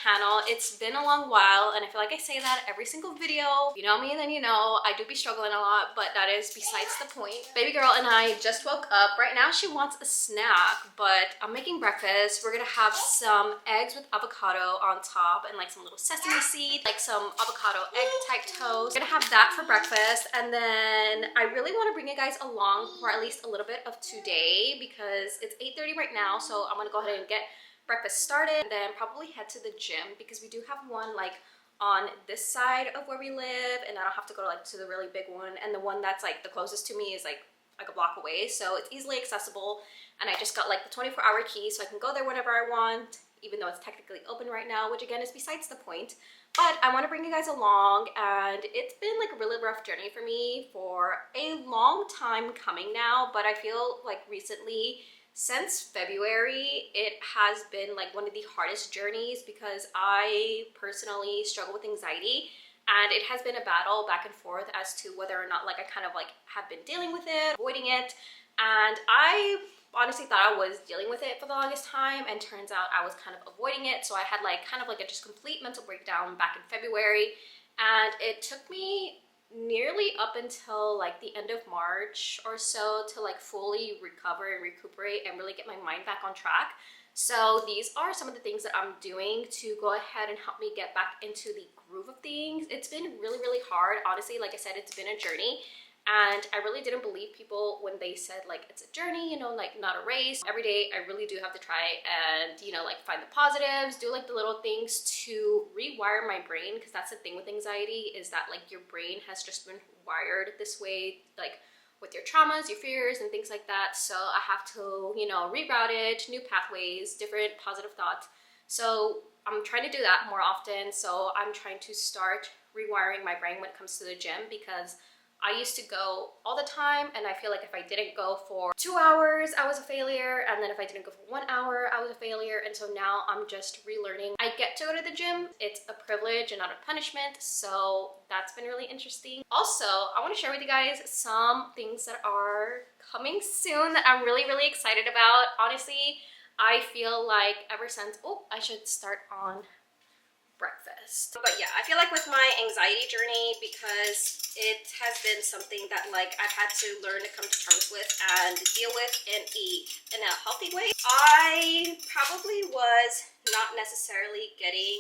channel. It's been a long while and I feel like I say that every single video. You know me, then you know I do be struggling a lot, but that is besides the point. Baby girl and I just woke up. Right now she wants a snack, but I'm making breakfast. We're gonna have some eggs with avocado on top and like some little sesame seed, like some avocado egg type toast. We're gonna have that for breakfast, and then I really want to bring you guys along for at least a little bit of today because it's 8:30 right now, so I'm gonna go ahead and get breakfast started and then probably head to the gym because we do have one like on this side of where we live, and I don't have to go like to the really big one, and the one that's like the closest to me is like a block away, so it's easily accessible. And I just got like the 24-hour key, so I can go there whenever I want, even though it's technically open right now, which again is besides the point. But I want to bring you guys along, and it's been like a really rough journey for me for a long time coming now, but I feel like recently, since February, it has been like one of the hardest journeys because I personally struggle with anxiety, and it has been a battle back and forth as to whether or not like I kind of like have been dealing with it, avoiding it. And I honestly thought I was dealing with it for the longest time, and turns out I was kind of avoiding it. So I had like kind of like a just complete mental breakdown back in February, and it took me nearly up until like the end of March or so to like fully recover and recuperate and really get my mind back on track. So these are some of the things that I'm doing to go ahead and help me get back into the groove of things. It's been really hard, honestly. Like I said, it's been a journey, and I really didn't believe people when they said like it's a journey, you know, like not a race. Every day I really do have to try and, you know, like find the positives, do like the little things to rewire my brain, because that's the thing with anxiety, is that like your brain has just been wired this way, like with your traumas, your fears, and things like that. So I have to, you know, reroute it, new pathways, different positive thoughts. So I'm trying to do that more often. So I'm trying to start rewiring my brain when it comes to the gym, because I used to go all the time, and I feel like if I didn't go for 2 hours, I was a failure, and then if I didn't go for 1 hour, I was a failure. And so now I'm just relearning. I get to go to the gym. It's a privilege and not a punishment, so that's been really interesting. Also, I want to share with you guys some things that are coming soon that I'm really excited about. Honestly, I feel like ever since, I should start on breakfast. But yeah, I feel like with my anxiety journey, because it has been something that like I've had to learn to come to terms with and deal with in a healthy way, I probably was not necessarily getting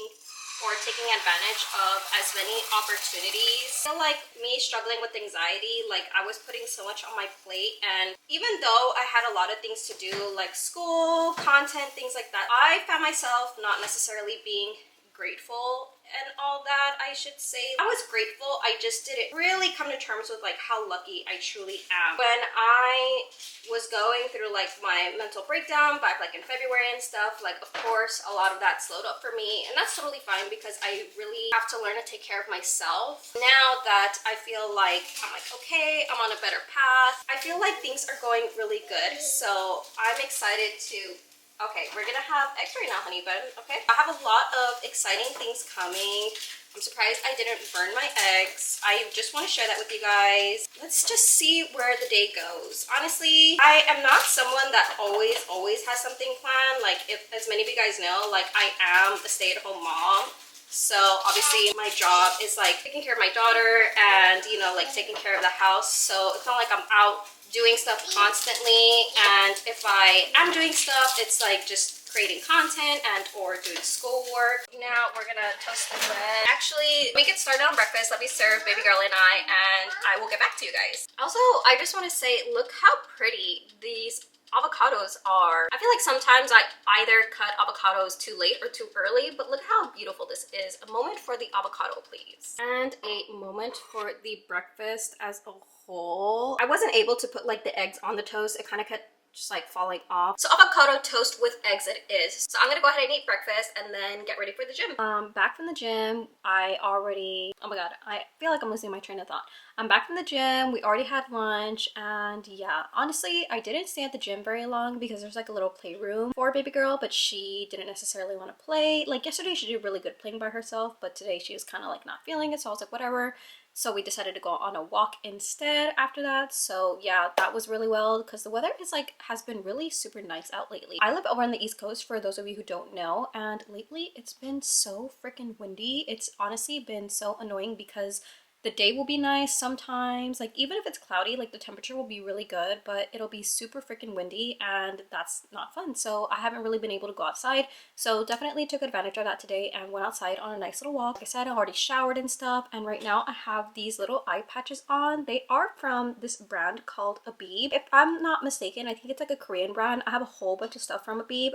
or taking advantage of as many opportunities. I feel like me struggling with anxiety, like I was putting so much on my plate, and even though I had a lot of things to do, like school, content, things like that, I found myself not necessarily being grateful and all that, I should say. I was grateful, I just didn't really come to terms with like how lucky I truly am. When I was going through like my mental breakdown back like in February and stuff, like of course a lot of that slowed up for me, and that's totally fine because I really have to learn to take care of myself. Now that I feel like I'm like, okay, I'm on a better path, I feel like things are going really good, so I'm excited to. Okay, we're gonna have eggs right now, honey bun, okay? I have a lot of exciting things coming. I'm surprised I didn't burn my eggs. I just want to share that with you guys. Let's just see where the day goes. Honestly, I am not someone that always has something planned. Like, if as many of you guys know, like I am a stay-at-home mom. So obviously my job is like taking care of my daughter and, you know, like taking care of the house. So it's not like I'm out doing stuff constantly, and if I am doing stuff, it's like just creating content and or doing schoolwork. Now we're gonna toast the bread. Actually, let me get started on breakfast. Let me serve baby girl and I will get back to you guys. Also, I just want to say, look how pretty these avocados are. I feel like sometimes I either cut avocados too late or too early, but look how beautiful this is. A moment for the avocado, please. And a moment for the breakfast as a whole. I wasn't able to put like the eggs on the toast. It kind of kept just like falling off. So avocado toast with eggs it is. So I'm gonna go ahead and eat breakfast and then get ready for the gym. Back from the gym, oh my god, I feel like I'm losing my train of thought. I'm back from the gym, we already had lunch, and yeah, honestly, I didn't stay at the gym very long because there's like a little playroom for baby girl, but she didn't necessarily want to play. Like yesterday she did really good playing by herself, but today she was kind of like not feeling it, so I was like, whatever. so we decided to go on a walk instead after that. So yeah, that was really well because the weather is like has been really super nice out lately. I live over on the East Coast, for those of you who don't know, and lately it's been so freaking windy. It's honestly been so annoying because the day will be nice sometimes, like even if it's cloudy, like the temperature will be really good, but it'll be super freaking windy and that's not fun. So I haven't really been able to go outside, so definitely took advantage of that today and went outside on a nice little walk. Like I said, I already showered and stuff, and right now I have these little eye patches on. They are from this brand called Abib. If I'm not mistaken, I think it's like a Korean brand. I have a whole bunch of stuff from Abib.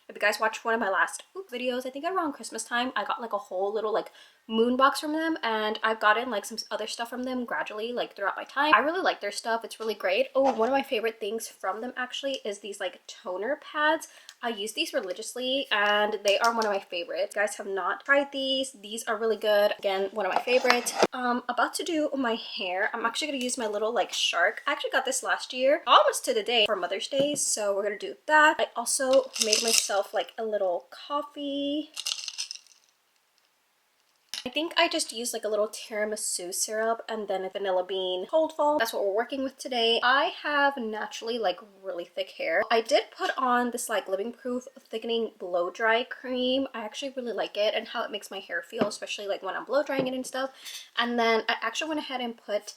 If you guys watched one of my last videos, I think around Christmas time, I got like a whole little like moon box from them, and I've gotten like some other stuff from them gradually like throughout my time. I really like their stuff. It's really great. Oh, one of my favorite things from them actually is these like toner pads. I use these religiously and they are one of my favorites. If you guys have not tried these are really good. Again, one of my favorites. About to do my hair. I'm actually gonna use my little like shark. I actually got this last year, almost to the day, for Mother's Day, so we're gonna do that. I also made myself like a little coffee. I think I just used like a little tiramisu syrup and then a vanilla bean cold foam. That's what we're working with today. I have naturally like really thick hair. I did put on this like Living Proof thickening blow dry cream. I actually really like it and how it makes my hair feel, especially like when I'm blow drying it and stuff. And then I actually went ahead and put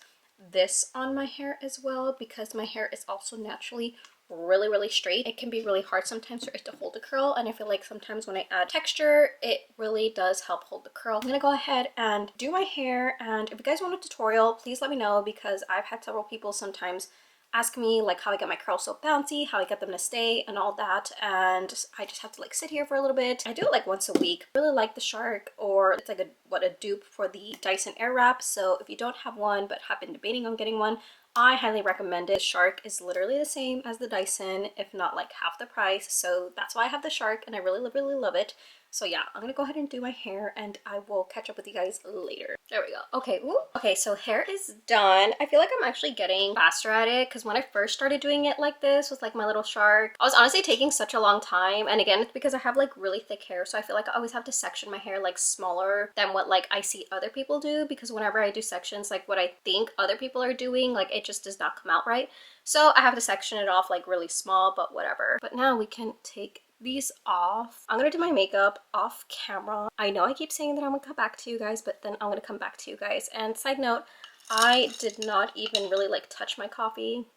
this on my hair as well because my hair is also naturally really straight. It can be really hard sometimes for it to hold the curl, and I feel like sometimes when I add texture it really does help hold the curl. I'm gonna go ahead and do my hair, and if you guys want a tutorial, please let me know because I've had several people sometimes ask me like how I get my curls so bouncy, how I get them to stay and all that, and I just have to like sit here for a little bit. I do it like once a week. I really like the Shark, or it's like a dupe for the Dyson Airwrap. So if you don't have one but have been debating on getting one, I highly recommend it. Shark is literally the same as the Dyson, if not like half the price. So that's why I have the Shark and I really love it. So yeah, I'm gonna go ahead and do my hair and I will catch up with you guys later. There we go. Okay, ooh. Okay, so hair is done. I feel like I'm actually getting faster at it because when I first started doing it like this with like my little Shark, I was honestly taking such a long time. And again, it's because I have like really thick hair, so I feel like I always have to section my hair like smaller than what like I see other people do, because whenever I do sections, like what I think other people are doing, like it just does not come out right. So I have to section it off like really small, but whatever. But now we can take these off. I'm gonna do my makeup off camera. I know I keep saying that I'm gonna come back to you guys, but then I'm gonna come back to you guys. And side note, I did not even really like touch my coffee.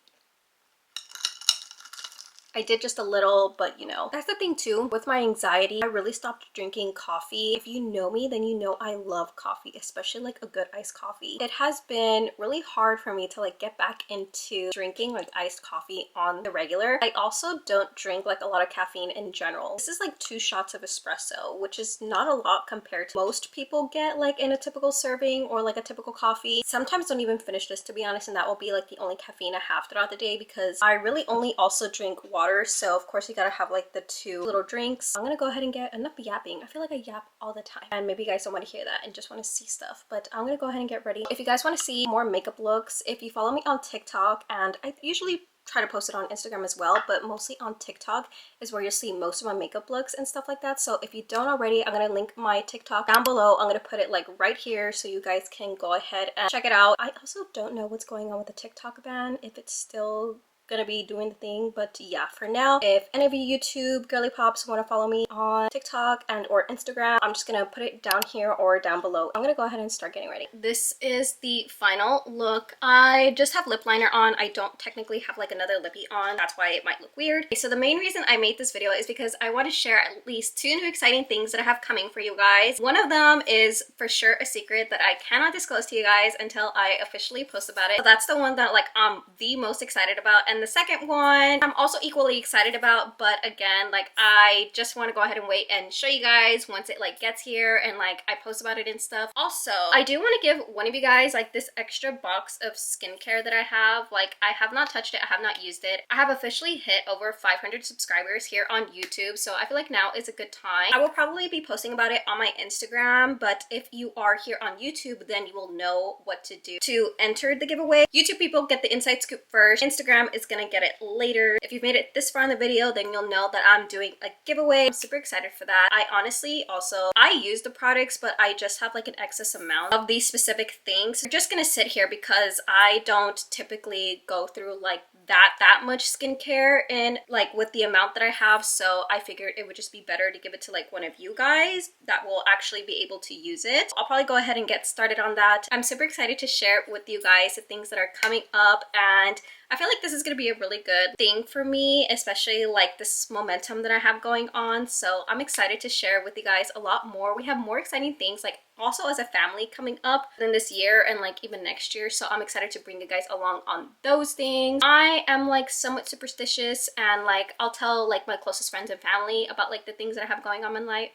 I did just a little, but you know, that's the thing too. With my anxiety, I really stopped drinking coffee. If you know me, then you know I love coffee, especially like a good iced coffee. It has been really hard for me to like get back into drinking like iced coffee on the regular. I also don't drink like a lot of caffeine in general. This is like 2 shots of espresso, which is not a lot compared to most people get like in a typical serving or like a typical coffee. Sometimes don't even finish this, to be honest, and that will be like the only caffeine I have throughout the day because I really only also drink water. So of course you gotta have like the 2 little drinks. I'm gonna go ahead and get enough yapping. I feel like I yap all the time and maybe you guys don't want to hear that and just want to see stuff, but I'm gonna go ahead and get ready. If you guys want to see more makeup looks, if you follow me on TikTok, and I usually try to post it on Instagram as well, but mostly on TikTok is where you'll see most of my makeup looks and stuff like that. So if you don't already, I'm gonna link my TikTok down below. I'm gonna put it like right here so you guys can go ahead and check it out. I also don't know what's going on with the TikTok ban, if it's still gonna be doing the thing, but yeah, for now, if any of you YouTube girly pops want to follow me on TikTok and or Instagram, I'm just gonna put it down here or down below. I'm gonna go ahead and start getting ready. This is the final look. I just have lip liner on. I don't technically have like another lippy on. That's why it might look weird. Okay, so the main reason I made this video is because I want to share at least 2 new exciting things that I have coming for you guys. One of them is for sure a secret that I cannot disclose to you guys until I officially post about it. So that's the one that like I'm the most excited about. And the second one I'm also equally excited about, but again, like I just want to go ahead and wait and show you guys once it like gets here and like I post about it and stuff. Also, I do want to give one of you guys like this extra box of skincare that I have. Like I have not touched it, I have not used it. I have officially hit over 500 subscribers here on YouTube, so I feel like now is a good time. I will probably be posting about it on my Instagram, but if you are here on YouTube, then you will know what to do to enter the giveaway. YouTube people get the inside scoop first. Instagram is gonna get it later. If you've made it this far in the video, then you'll know that I'm doing a giveaway. I'm super excited for that. I honestly also, I use the products, but I just have like an excess amount of these specific things. I'm just gonna sit here because I don't typically go through like that much skincare and like with the amount that I have, so I figured it would just be better to give it to like one of you guys that will actually be able to use it. I'll probably go ahead and get started on that. I'm super excited to share with you guys the things that are coming up, and I feel like this is going to be a really good thing for me, especially like this momentum that I have going on. So I'm excited to share with you guys a lot more. We have more exciting things like also as a family coming up in this year and like even next year. So I'm excited to bring you guys along on those things. I am like somewhat superstitious, and like I'll tell like my closest friends and family about like the things that I have going on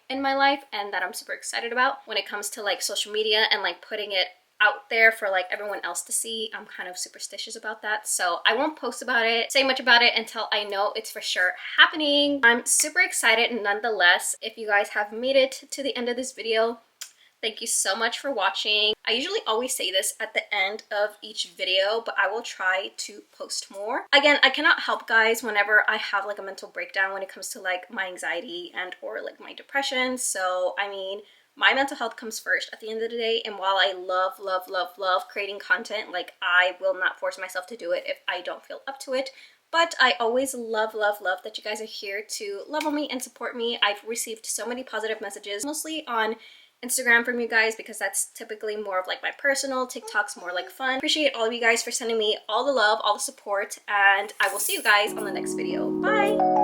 in my life and that I'm super excited about when it comes to like social media and like putting it out there for like everyone else to see. I'm kind of superstitious about that, so I won't post about it, say much about it until I know it's for sure happening. I'm super excited nonetheless. If you guys have made it to the end of this video, thank you so much for watching. I usually always say this at the end of each video, but I will try to post more. Again, I cannot help guys whenever I have like a mental breakdown when it comes to like my anxiety and or like my depression. So I mean, my mental health comes first at the end of the day, and while I love creating content, like I will not force myself to do it if I don't feel up to it. But I always love that you guys are here to love on me and support me. I've received so many positive messages, mostly on Instagram from you guys, because that's typically more of like my personal. TikTok's more like fun. Appreciate all of you guys for sending me all the love, all the support, and I will see you guys on the next video. Bye!